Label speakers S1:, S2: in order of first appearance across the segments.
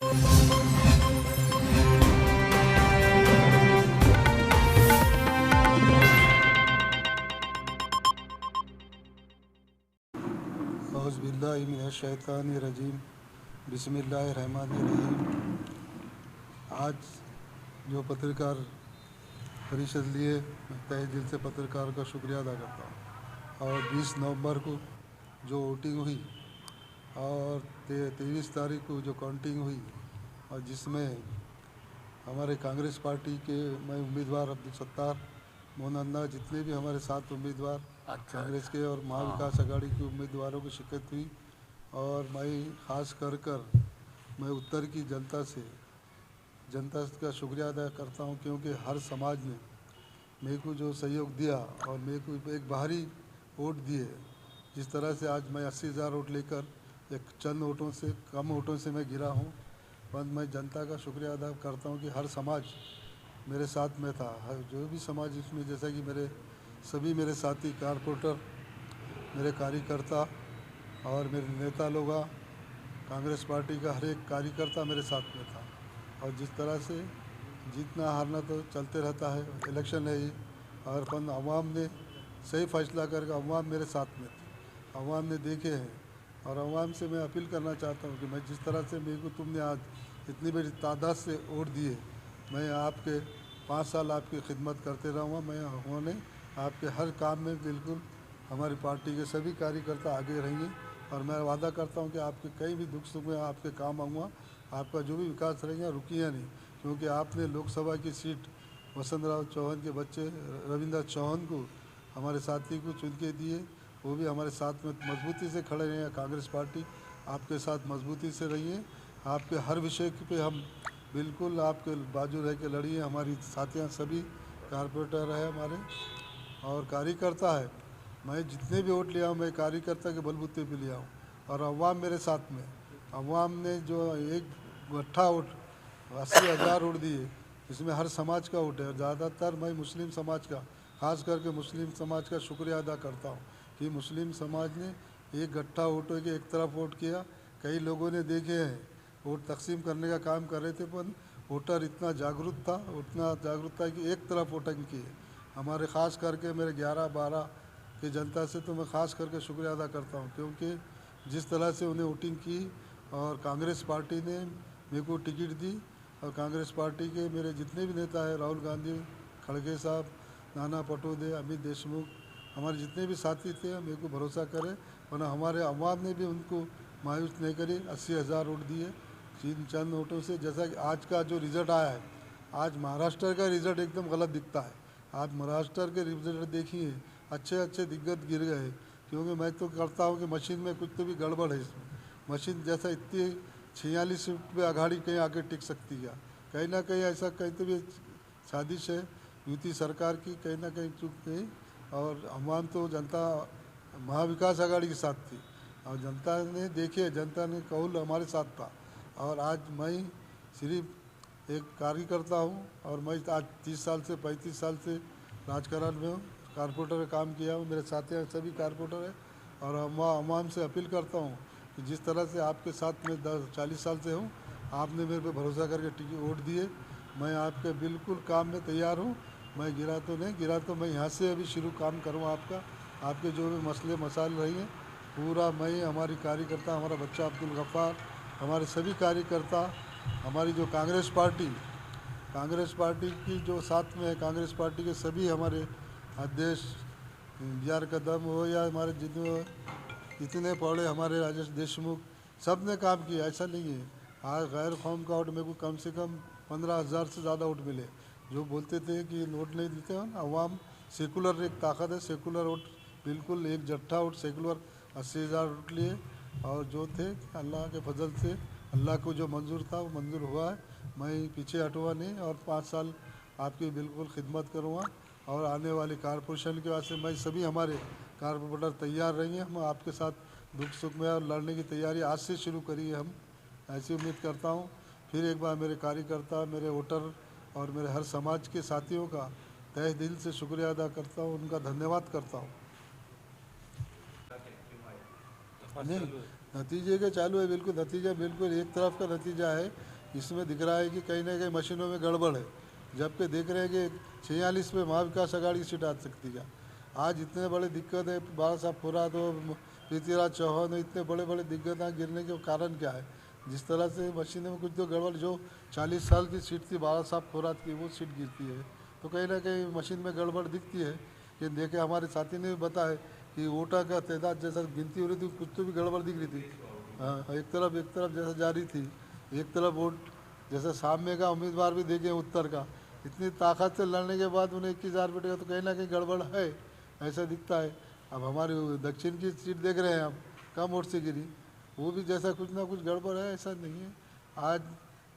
S1: औज़ुबिल्लाहिमिनश्शैतानिर्रजीम बिस्मिल्लाहिर्रहमानिर्रहीम। आज जो पत्रकार परिषद लिए, मैं तहे दिल से पत्रकार का शुक्रिया अदा करता हूँ। और 20 नवंबर को जो वोटिंग हुई और 23 तारीख को जो काउंटिंग हुई, और जिसमें हमारे कांग्रेस पार्टी के मैं उम्मीदवार अब्दुल सत्तार मोहनन्ना, जितने भी हमारे 7 उम्मीदवार कांग्रेस के और महाविकास आघाड़ी के उम्मीदवारों की शिरकत हुई। और मैं ख़ास कर मैं उत्तर की जनता का शुक्रिया अदा करता हूं, क्योंकि हर समाज ने मेरे को जो सहयोग दिया और मेरे को एक बाहरी वोट दिए। जिस तरह से आज मैं 80,000 वोट लेकर एक चंद वोटों से कम वोटों से मैं गिरा हूं, पर मैं जनता का शुक्रिया अदा करता हूं कि हर समाज मेरे साथ में था। जो भी समाज इसमें, जैसा कि सभी मेरे साथी कारपोरेटर, मेरे कार्यकर्ता और मेरे नेता लोग, कांग्रेस पार्टी का हर एक कार्यकर्ता मेरे साथ में था। और जिस तरह से जीतना हारना तो चलते रहता है, इलेक्शन है ये, और अपन अवाम ने सही फैसला करके अवाम मेरे साथ में थी, अवाम ने देखे हैं। और अवाम से मैं अपील करना चाहता हूँ कि मैं जिस तरह से मेरे को तुमने आज इतनी बड़ी तादाद से वोट दिए, मैं आपके 5 साल आपकी खिदमत करते रहूँगा। मैं उन्होंने आपके हर काम में बिल्कुल हमारी पार्टी के सभी कार्यकर्ता आगे रहेंगे। और मैं वादा करता हूं कि आपके कई भी दुख सुख में आपके काम आऊँगा। आपका जो भी विकास रहेगा रुकिए नहीं, क्योंकि आपने लोकसभा की सीट वसंत राव चौहान के बच्चे रविंद्र चौहान को, हमारे साथी को चुन के दिए। वो भी हमारे साथ में मजबूती से खड़े रहे हैं। कांग्रेस पार्टी आपके साथ मजबूती से रही है। आपके हर विषय पे हम बिल्कुल आपके बाजू रह के लड़ी है। हमारी साथियाँ सभी कारपोरेटर है हमारे और कार्यकर्ता है। मैं जितने भी वोट लिया हूँ, मैं कार्यकर्ता के बलबूते पे लिया हूँ। और अवाम मेरे साथ में, अवाम ने जो एक गट्ठा वोट 80,000 वोट दिए, इसमें हर समाज का वोट है। और ज़्यादातर मैं मुस्लिम समाज का, खास करके मुस्लिम समाज का शुक्रिया अदा करता हूँ कि मुस्लिम समाज ने एक गट्ठा वोटों के एक तरफ वोट किया। कई लोगों ने देखे हैं वोट तकसीम करने का काम कर रहे थे, पर वोटर इतना जागरूक था कि एक तरफ वोटिंग की है। हमारे ख़ास करके मेरे 11-12 की जनता से तो मैं ख़ास करके शुक्रिया अदा करता हूँ, क्योंकि जिस तरह से उन्हें वोटिंग की और कांग्रेस पार्टी ने मेरे को टिकट दी। और कांग्रेस पार्टी के मेरे जितने भी नेता हैं, राहुल गांधी, खड़गे साहब, नाना पटोले, अमित देशमुख, हमारे जितने भी साथी थे, मेरे को भरोसा करे। वरना हमारे अवाम ने भी उनको मायूस नहीं करी। 80,000 वोट दिए चंद वोटों से। जैसा कि आज का जो रिज़ल्ट आया है, आज महाराष्ट्र का रिज़ल्ट एकदम गलत दिखता है। आप महाराष्ट्र के रिज़ल्ट देखिए, अच्छे दिग्गज गिर गए। क्योंकि मैं तो करता हूँ कि मशीन में कुछ तो भी गड़बड़ है। इसमें मशीन जैसा इतनी 46 सीट पे आघाड़ी कहीं आके टिक सकती है, कहीं ना कहीं ऐसा कहीं तो भी साजिश है युति सरकार की, कहीं ना कहीं चूक गई। और अवाम तो जनता महाविकास आघाड़ी के साथ थी, और जनता ने देखे, जनता ने कौल हमारे साथ था। और आज मैं सिर्फ एक कार्यकर्ता हूँ, और मैं आज 30 साल से 35 साल से राजकारण में हूँ, कारपोरेटर का काम किया हूँ। मेरे साथी सभी कारपोरेटर हैं। और अवाम से अपील करता हूँ कि जिस तरह से आपके साथ में 40 साल से हूँ, आपने मेरे पे भरोसा करके टिकट वोट दिए, मैं आपके बिल्कुल काम में तैयार हूँ। मैं गिरा तो मैं यहाँ से अभी शुरू काम करूँ आपका। आपके जो भी मसले मसाइल रही हैं, पूरा मैं, हमारी कार्यकर्ता, हमारा बच्चा अब्दुल गफ्फार, हमारे सभी कार्यकर्ता, हमारी जो कांग्रेस पार्टी की जो साथ में है, कांग्रेस पार्टी के सभी हमारे अध्यक्ष BR कदम हो या हमारे जितने पौड़े हमारे राजेश देशमुख, सब ने काम किया। ऐसा नहीं है आज गैर कौम का वोट मेरे को कम से कम 15,000 से ज़्यादा वोट मिले। जो बोलते थे कि वोट नहीं देते हैं, अवाम सेकुलर एक ताकत है। सेकुलर वोट बिल्कुल एक जट्ठा वोट सेकुलर 80,000 वोट लिए। और जो थे अल्लाह के फजल से, अल्लाह को जो मंजूर था वो मंजूर हुआ है। मैं पीछे हटूँगा नहीं, और 5 साल आपकी बिल्कुल खिदमत करूँगा। और आने वाली कारपोरेशन के वास्ते मैं सभी हमारे कारपोरेटर तैयार रहेंगे। हम आपके साथ दुख सुख में और लड़ने की तैयारी आज से शुरू करी है हम, ऐसी उम्मीद करता हूँ। फिर एक बार मेरे कार्यकर्ता, मेरे वोटर और मेरे हर समाज के साथियों का तहे दिल से शुक्रिया अदा करता हूँ, उनका धन्यवाद करता हूँ। नहीं, नतीजे के चालू है, बिल्कुल नतीजा बिल्कुल एक तरफ का नतीजा है। इसमें दिख रहा है कि कहीं ना कहीं मशीनों में गड़बड़ है, जबकि देख रहे हैं कि 46 पे महाविकास आघाड़ी की सीट आ सकती है। आज इतने बड़े दिक्कत है, बाला साहब फुराद और पृथ्वीराज चौहान, इतने बड़े बड़े दिग्गज गिरने के कारण क्या है? जिस तरह से मशीनों में कुछ तो गड़बड़, जो 40 साल की सीट थी बाला साहब फुराद की, वो सीट गिरती है, तो कहीं ना कहीं मशीन में गड़बड़ दिखती है। कि देखे हमारे साथी ने भी बताया कि वोटा का तादाद जैसा गिनती हो रही थी, कुछ तो भी गड़बड़ दिख रही थी। हाँ, एक तरफ जैसा जा रही थी, एक तरफ वोट जैसे सामने का उम्मीदवार भी देखे उत्तर का, इतनी ताकत से लड़ने के बाद उन्हें 21,000 बैठेगा, तो कहीं ना कहीं गड़बड़ है, ऐसा दिखता है। अब हमारी दक्षिण की सीट देख रहे हैं हम, कम वोट से गिरी, वो भी जैसा कुछ ना कुछ गड़बड़ है, ऐसा नहीं है। आज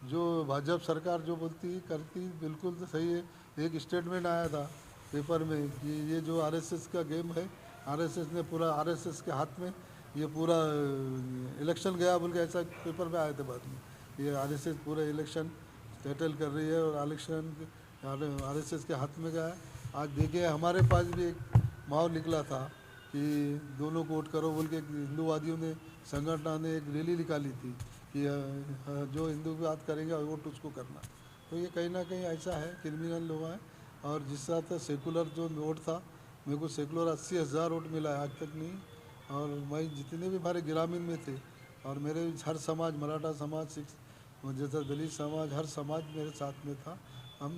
S1: जो भाजपा सरकार जो बोलती करती बिल्कुल तो सही है। एक स्टेटमेंट आया था पेपर में कि ये जो आरएसएस का गेम है, आरएसएस ने पूरा, आरएसएस के हाथ में ये पूरा इलेक्शन गया बोल के, ऐसा पेपर में आए थे बाद में। ये आरएसएस पूरा इलेक्शन सेटल कर रही है और इलेक्शन आरएसएस के हाथ में गया है। आज देखिए हमारे पास भी एक माहौल निकला था कि दोनों को वोट करो बोल के, हिंदूवादियों ने, संगठन ने एक रैली निकाली थी कि जो हिंदू की बात करेंगे वोट उसको करना। तो ये कहीं ना कहीं ऐसा है, क्रिमिनल लोग हैं। और जिस तरह से सेकुलर जो वोट था, मेरे को सेकुलर 80,000 वोट मिला है, आज तक नहीं। और मैं जितने भी हमारे ग्रामीण में थे, और मेरे हर समाज, मराठा समाज, सिख जैसा दलित समाज, हर समाज मेरे साथ में था। हम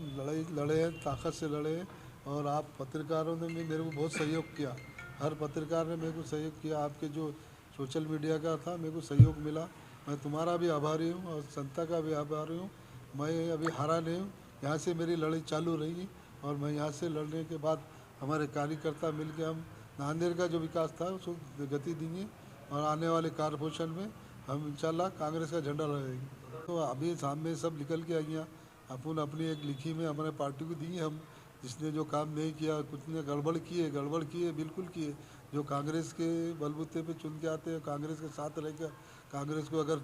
S1: लड़े हैं, ताकत से लड़े हैं। और आप पत्रकारों ने भी मेरे को बहुत सहयोग किया, हर पत्रकार ने मेरे को सहयोग किया। आपके जो सोशल मीडिया का था, मेरे को सहयोग मिला, मैं तुम्हारा भी आभारी हूँ और जनता का भी आभारी हूँ। मैं अभी हारा नहीं हूँ, यहाँ से मेरी लड़ाई चालू रहेगी। और मैं यहाँ से लड़ने के बाद हमारे कार्यकर्ता मिलकर हम नांदेड़ का जो विकास था उसको गति देंगे, और आने वाले कारपोरेशन में हम इंशाल्लाह कांग्रेस का झंडा लहराएंगे। तो अभी सामने सब निकल के आई हैं, अपन अपनी एक लिखी में हमारे पार्टी को दी हम, जिसने जो काम नहीं किया, कुछ ने गड़बड़ किए बिल्कुल किए। जो कांग्रेस के बलबूते पे चुन के आते हैं, कांग्रेस के साथ रहकर कांग्रेस को अगर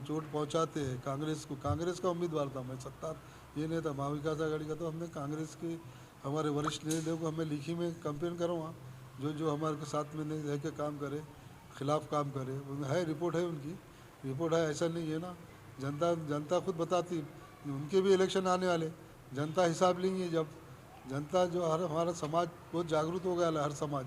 S1: चोट पहुंचाते हैं, कांग्रेस का उम्मीदवार था मैं, सत्ता ये नहीं था महाविकास आघाड़ी का। तो हमने कांग्रेस के हमारे वरिष्ठ नेताओं को हमें लिखी में कंपेन करूँगा, जो हमारे साथ में नहीं रह के काम करे, खिलाफ काम करे, है रिपोर्ट है, उनकी रिपोर्ट है, ऐसा नहीं है ना। जनता खुद बताती, उनके भी इलेक्शन आने वाले, जनता हिसाब लेंगी। जब जनता जो हमारा समाज बहुत जागरूक हो गया है, हर समाज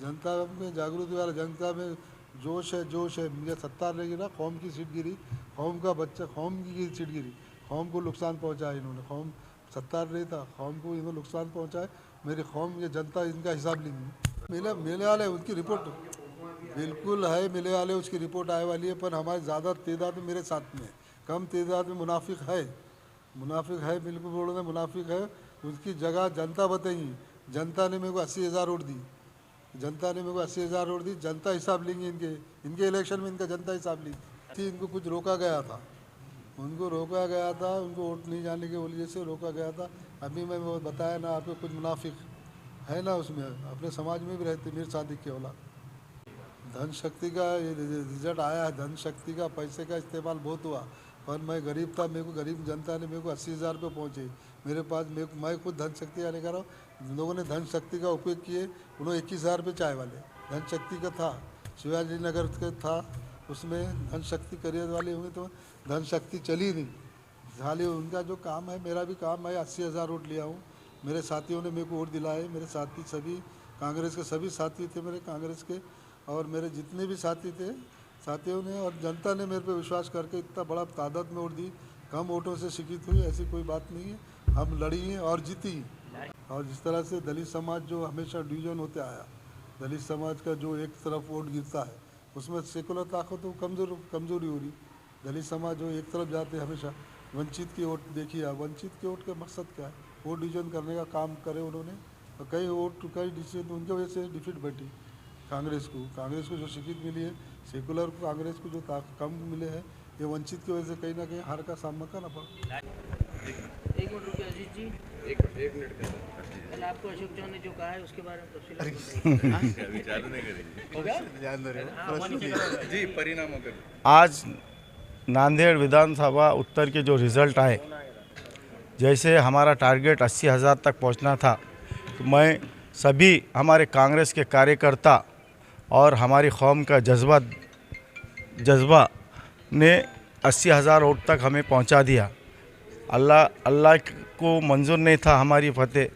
S1: जनता में जागरूक हो गया, जनता में जोश है। मुझे सत्ता रहेगी ना, कौम की सीट गिरी, कौम का बच्चा, कौम की सीट गिरी, कौम को नुकसान पहुंचाया इन्होंने, कौम सत्ता नहीं था, कौम को इन्होंने नुकसान पहुंचाए। मेरी कौम, ये जनता इनका हिसाब लेंगी। मिले वाले उनकी रिपोर्ट बिल्कुल है, मिले वाले उसकी रिपोर्ट आने वाली है। पर हमारे ज़्यादा तादाद में मेरे साथ में, कम तादाद में मुनाफिक है, बिल्कुल बोलो ना, मुनाफिक है। उसकी जगह जनता बताएंगी। जनता ने मेरे को 80,000 वोट दी, जनता हिसाब लेंगी इनके इलेक्शन में, इनका जनता हिसाब लेंगी। इनको कुछ रोका गया था, उनको वोट नहीं जाने की वजह से रोका गया था। अभी मैं वो बताया ना आपको, कुछ मुनाफिक है ना उसमें, अपने समाज में भी रहते, मीर सादिक के औलाद। धन शक्ति का ये रिजल्ट आया है, धन शक्ति का, पैसे का इस्तेमाल बहुत हुआ। पर मैं गरीब था, मेरे को गरीब जनता ने मेरे को 80,000 रुपये पहुँचे मेरे पास। मैं खुद धन शक्ति आने का रहा हूँ। लोगों ने धन शक्ति का उपयोग किए, उन्होंने 21,000 रुपये चाय वाले धन शक्ति का था, शिवाजी नगर का था, उसमें धन शक्ति करियर वाले हुए, तो धन शक्ति चली नहीं। खाली उनका जो काम है, मेरा भी काम है। 80,000 वोट लिया हूँ, मेरे साथियों ने मेरे को वोट दिलाए। मेरे साथी सभी कांग्रेस के सभी साथी थे मेरे कांग्रेस के, और मेरे जितने भी साथी थे, साथियों ने और जनता ने मेरे पे विश्वास करके इतना बड़ा तादाद में वोट दी। कम वोटों से शिक्षित हुई, ऐसी कोई बात नहीं है। हम लड़ी हैं और जीती। और जिस तरह से दलित समाज जो हमेशा डिवीजन होते आया, दलित समाज का जो एक तरफ वोट गिरता है, उसमें सेकुलर ताकत तो कमजोरी हो रही। दलित समाज जो एक तरफ जाते हमेशा, वंचित की वोट देखिए, वंचित के वोट का मकसद क्या है? वोट डिवीजन करने का काम करे उन्होंने, और कई डिसीजन उनकी वजह से डिफीट बैठी कांग्रेस को जो शिक्षित मिली है, सेकुलर को कांग्रेस को जो कम मिले हैं, ये वंचित की वजह से कहीं ना कहीं हार का सामना करना पड़ा।
S2: एक मिनट रुकिए अजीत जी, एक मिनट कल आपको अशोक चौहान ने जो कहा है उसके बारे में जी परिणाम।
S3: आज नांदेड़ विधानसभा उत्तर के जो रिज़ल्ट आए, जैसे हमारा टारगेट 80,000 तक पहुंचना था, तो मैं सभी हमारे कांग्रेस के कार्यकर्ता और हमारी कौम का जज्बा ने 80,000 वोट तक हमें पहुंचा दिया। अल्लाह को मंजूर नहीं था हमारी फतेह,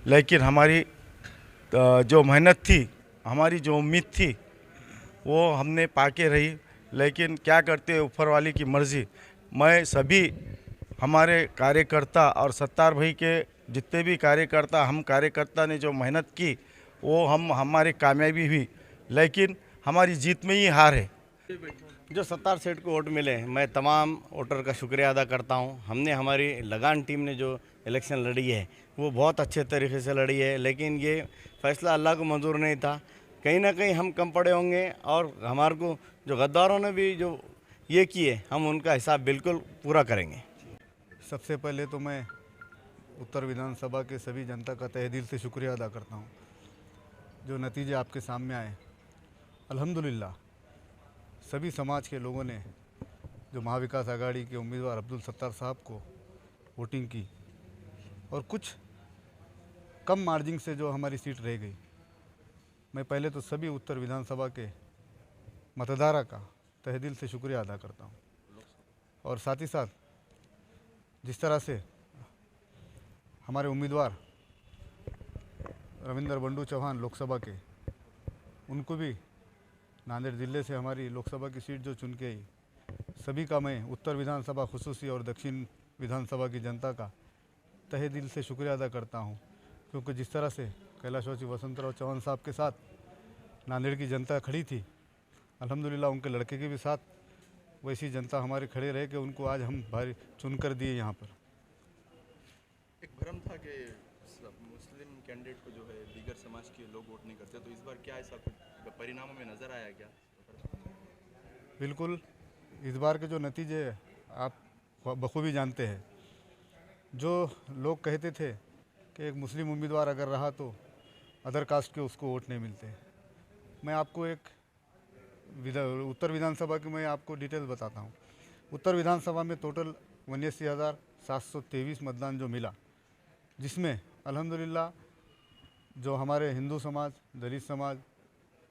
S3: लेकिन हमारी जो मेहनत थी, हमारी जो उम्मीद थी, वो हमने पाके रही। लेकिन क्या करते ऊपर वाले की मर्ज़ी। मैं सभी हमारे कार्यकर्ता और सत्तार भाई के जितने भी कार्यकर्ता, हम कार्यकर्ता ने जो मेहनत की वो हमारी कामयाबी हुई, लेकिन हमारी जीत में ही हार है।
S4: जो सत्तार सेठ को वोट मिले, मैं तमाम वोटर का शुक्रिया अदा करता हूं। हमने हमारी लगान टीम ने जो इलेक्शन लड़ी है वो बहुत अच्छे तरीके से लड़ी है, लेकिन ये फैसला अल्लाह को मंजूर नहीं था। कहीं ना कहीं हम कम पड़े होंगे और हमारे को जो गद्दारों ने भी जो ये किए, हम उनका हिसाब बिल्कुल पूरा करेंगे।
S5: सबसे पहले तो मैं उत्तर विधानसभा के सभी जनता का तहे दिल से शुक्रिया अदा करता हूं। जो नतीजे आपके सामने आए, अल्हम्दुलिल्लाह सभी समाज के लोगों ने जो महाविकास आघाड़ी के उम्मीदवार अब्दुल सत्तार साहब को वोटिंग की और कुछ कम मार्जिन से जो हमारी सीट रह गई। मैं पहले तो सभी उत्तर विधानसभा के मतदाता का तहे दिल से शुक्रिया अदा करता हूं। और साथ ही साथ जिस तरह से हमारे उम्मीदवार रविंद्र बंडू चौहान लोकसभा के, उनको भी नांदेड़ ज़िले से हमारी लोकसभा की सीट जो चुन के आई, सभी का मैं उत्तर विधानसभा खुसूसी और दक्षिण विधानसभा की जनता का तहे दिल से शुक्रिया अदा करता हूं। क्योंकि जिस तरह से कैलाशवासी वसंतराव चौहान साहब के साथ नांदेड़ की जनता खड़ी थी, अल्हम्दुलिल्लाह उनके लड़के के भी साथ वैसी जनता हमारे खड़े रहे कि उनको आज हम भारी चुन कर दिए। यहाँ पर
S6: एक भ्रम था कि मुस्लिम कैंडिडेट को जो है दीगर समाज के लोग वोट नहीं करते, तो इस बार क्या ऐसा कुछ परिणामों में नज़र आया क्या?
S5: बिल्कुल, इस बार के जो नतीजे आप बखूबी जानते हैं। जो लोग कहते थे कि एक मुस्लिम उम्मीदवार अगर रहा तो अदर कास्ट के उसको वोट नहीं मिलते, मैं आपको एक उत्तर विधानसभा की मैं आपको डिटेल बताता हूँ। उत्तर विधानसभा में टोटल 79,723 मतदान जो मिला, जिसमें अल्हम्दुलिल्लाह जो हमारे हिंदू समाज, दलित समाज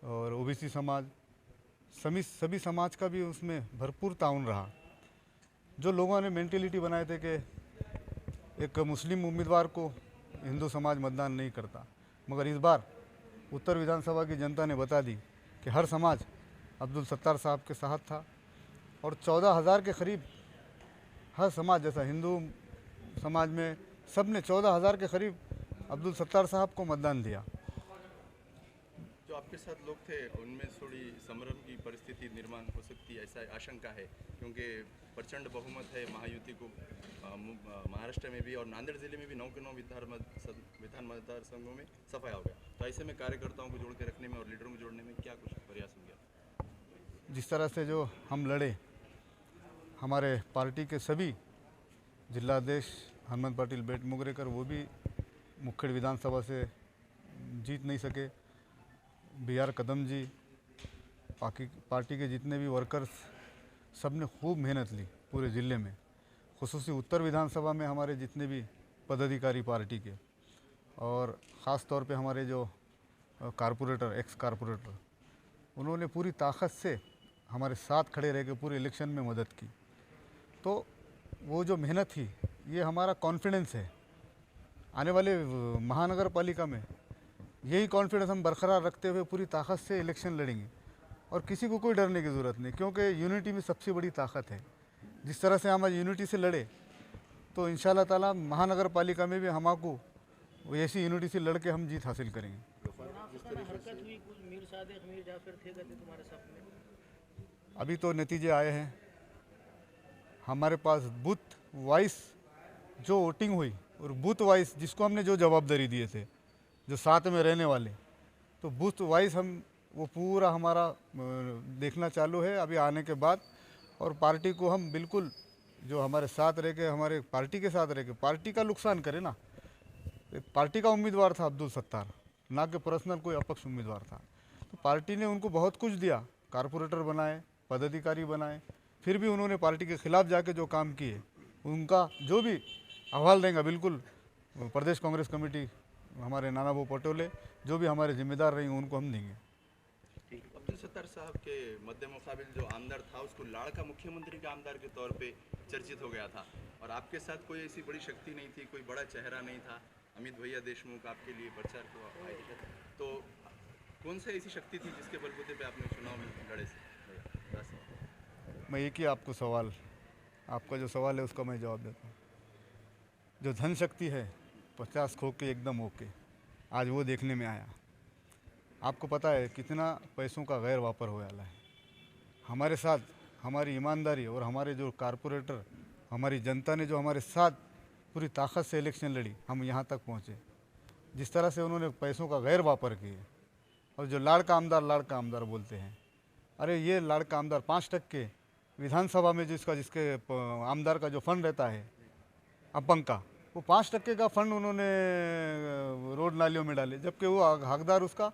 S5: और ओबीसी समाज, सभी समाज का भी उसमें भरपूर ताउन रहा। जो लोगों ने मेंटेलिटी बनाए थे कि एक मुस्लिम उम्मीदवार को हिंदू समाज मतदान नहीं करता, मगर इस बार उत्तर विधानसभा की जनता ने बता दी कि हर समाज अब्दुल सत्तार साहब के साथ था। और 14,000 के करीब हर समाज, जैसा हिंदू समाज में सब ने 14,000 के करीब अब्दुल सत्तार साहब को मतदान दिया।
S6: जो आपके साथ लोग थे उनमें थोड़ी संभ्रम की परिस्थिति निर्माण हो सकती है, ऐसा आशंका है, क्योंकि प्रचंड बहुमत है महायुति को महाराष्ट्र में भी और नांदेड़ जिले में भी 9 के 9 विधान मतदार संघों में सफाया हो गया। तो ऐसे में कार्यकर्ताओं को जोड़ के रखने में और लीडरों को जोड़ने में क्या कुछ प्रयास हो गया?
S5: जिस तरह से जो हम लड़े, हमारे पार्टी के सभी जिलाध्यक्ष हनुमंत पाटिल बेट मुगरेकर, वो भी मुखेड़ विधानसभा से जीत नहीं सके। BR कदम जी, पार्टी के जितने भी वर्कर्स, सब ने खूब मेहनत ली पूरे ज़िले में। खुसूसी उत्तर विधानसभा में हमारे जितने भी पदाधिकारी पार्टी के, और ख़ास तौर पे हमारे जो कारपोरेटर, एक्स कारपोरेटर, उन्होंने पूरी ताकत से हमारे साथ खड़े रह के पूरे इलेक्शन में मदद की। तो वो जो मेहनत थी, ये हमारा कॉन्फिडेंस है। आने वाले महानगर पालिका में यही कॉन्फिडेंस हम बरकरार रखते हुए पूरी ताकत से इलेक्शन लड़ेंगे और किसी को कोई डरने की ज़रूरत नहीं, क्योंकि यूनिटी में सबसे बड़ी ताकत है। जिस तरह से हम आज यूनिटी से लड़े, तो इंशाल्लाह ताला महानगर पालिका में भी हमको ऐसी यूनिटी से लड़ के हम जीत हासिल करेंगे।
S2: हरकत हुई, कुछ मीर सादिक, मीर जाफर थे तुम्हारे साथ में?
S5: अभी तो नतीजे आए हैं। हमारे पास बूथ वाइज जो वोटिंग हुई और बूथ वाइज जिसको हमने जो जवाबदारी दिए थे, जो साथ में रहने वाले, तो बूथ वाइज हम वो पूरा हमारा देखना चालू है अभी आने के बाद। और पार्टी को हम बिल्कुल जो हमारे साथ रह के, हमारे पार्टी के साथ रह के पार्टी का नुकसान करे ना। पार्टी का उम्मीदवार था अब्दुल सत्तार, ना कि पर्सनल कोई अपक्ष उम्मीदवार था। तो पार्टी ने उनको बहुत कुछ दिया, कारपोरेटर बनाए, पदाधिकारी बनाए, फिर भी उन्होंने पार्टी के खिलाफ जाके जो काम किए, उनका जो भी अहवाल देंगे बिल्कुल प्रदेश कांग्रेस कमेटी, हमारे नाना भाऊ पटोले, जो भी हमारे जिम्मेदार रहेंगे उनको हम देंगे।
S6: ठीक। सत्तार साहब के मध्य मुकाबिल जो आमदार था उसको लाड़का मुख्यमंत्री के आमदार के तौर पे चर्चित हो गया था, और आपके साथ कोई ऐसी बड़ी शक्ति नहीं थी, कोई बड़ा चेहरा नहीं था। अमित भैया देशमुख आपके लिए प्रचार को आए थे, तो कौन सी ऐसी शक्ति थी जिसके बलबूते पे आपने चुनाव में लड़े थे?
S5: मैं एक ही आपको सवाल, आपका जो सवाल है उसका मैं जवाब देता हूँ। जो धन शक्ति है 50 खो के एकदम ओके, आज वो देखने में आया। आपको पता है कितना पैसों का गैर वापर हो वाला है। हमारे साथ हमारी ईमानदारी और हमारे जो कारपोरेटर, हमारी जनता ने जो हमारे साथ पूरी ताकत से इलेक्शन लड़ी, हम यहाँ तक पहुँचे। जिस तरह से उन्होंने पैसों का गैर वापर किए, और जो लाड़का आमदार बोलते हैं, अरे ये लाड़का आमदार 5% विधानसभा में जिसके आमदार का जो फंड रहता है अपंग का, वो 5% का फंड उन्होंने रोड नालियों में डाले, जबकि वो हकदार उसका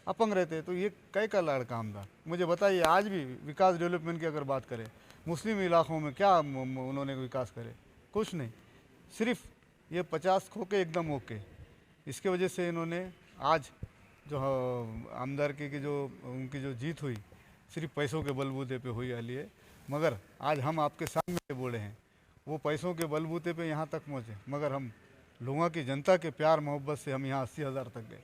S5: अपंग रहते। तो ये कई का लाड़का आमदार, मुझे बताइए। आज भी विकास डेवलपमेंट की अगर बात करें, मुस्लिम इलाकों में क्या उन्होंने विकास करे? कुछ नहीं। सिर्फ ये 50 खो के एकदम ओके, इसके वजह से इन्होंने आज जो आमदार की जो उनकी जो जीत हुई सिर्फ पैसों के बलबूते पे हुई वाली है। मगर आज हम आपके सामने बोले हैं, वो पैसों के बलबूते पे यहाँ तक पहुँचे, मगर हम लोगों की जनता के प्यार मोहब्बत से हम यहाँ 80,000 तक गए।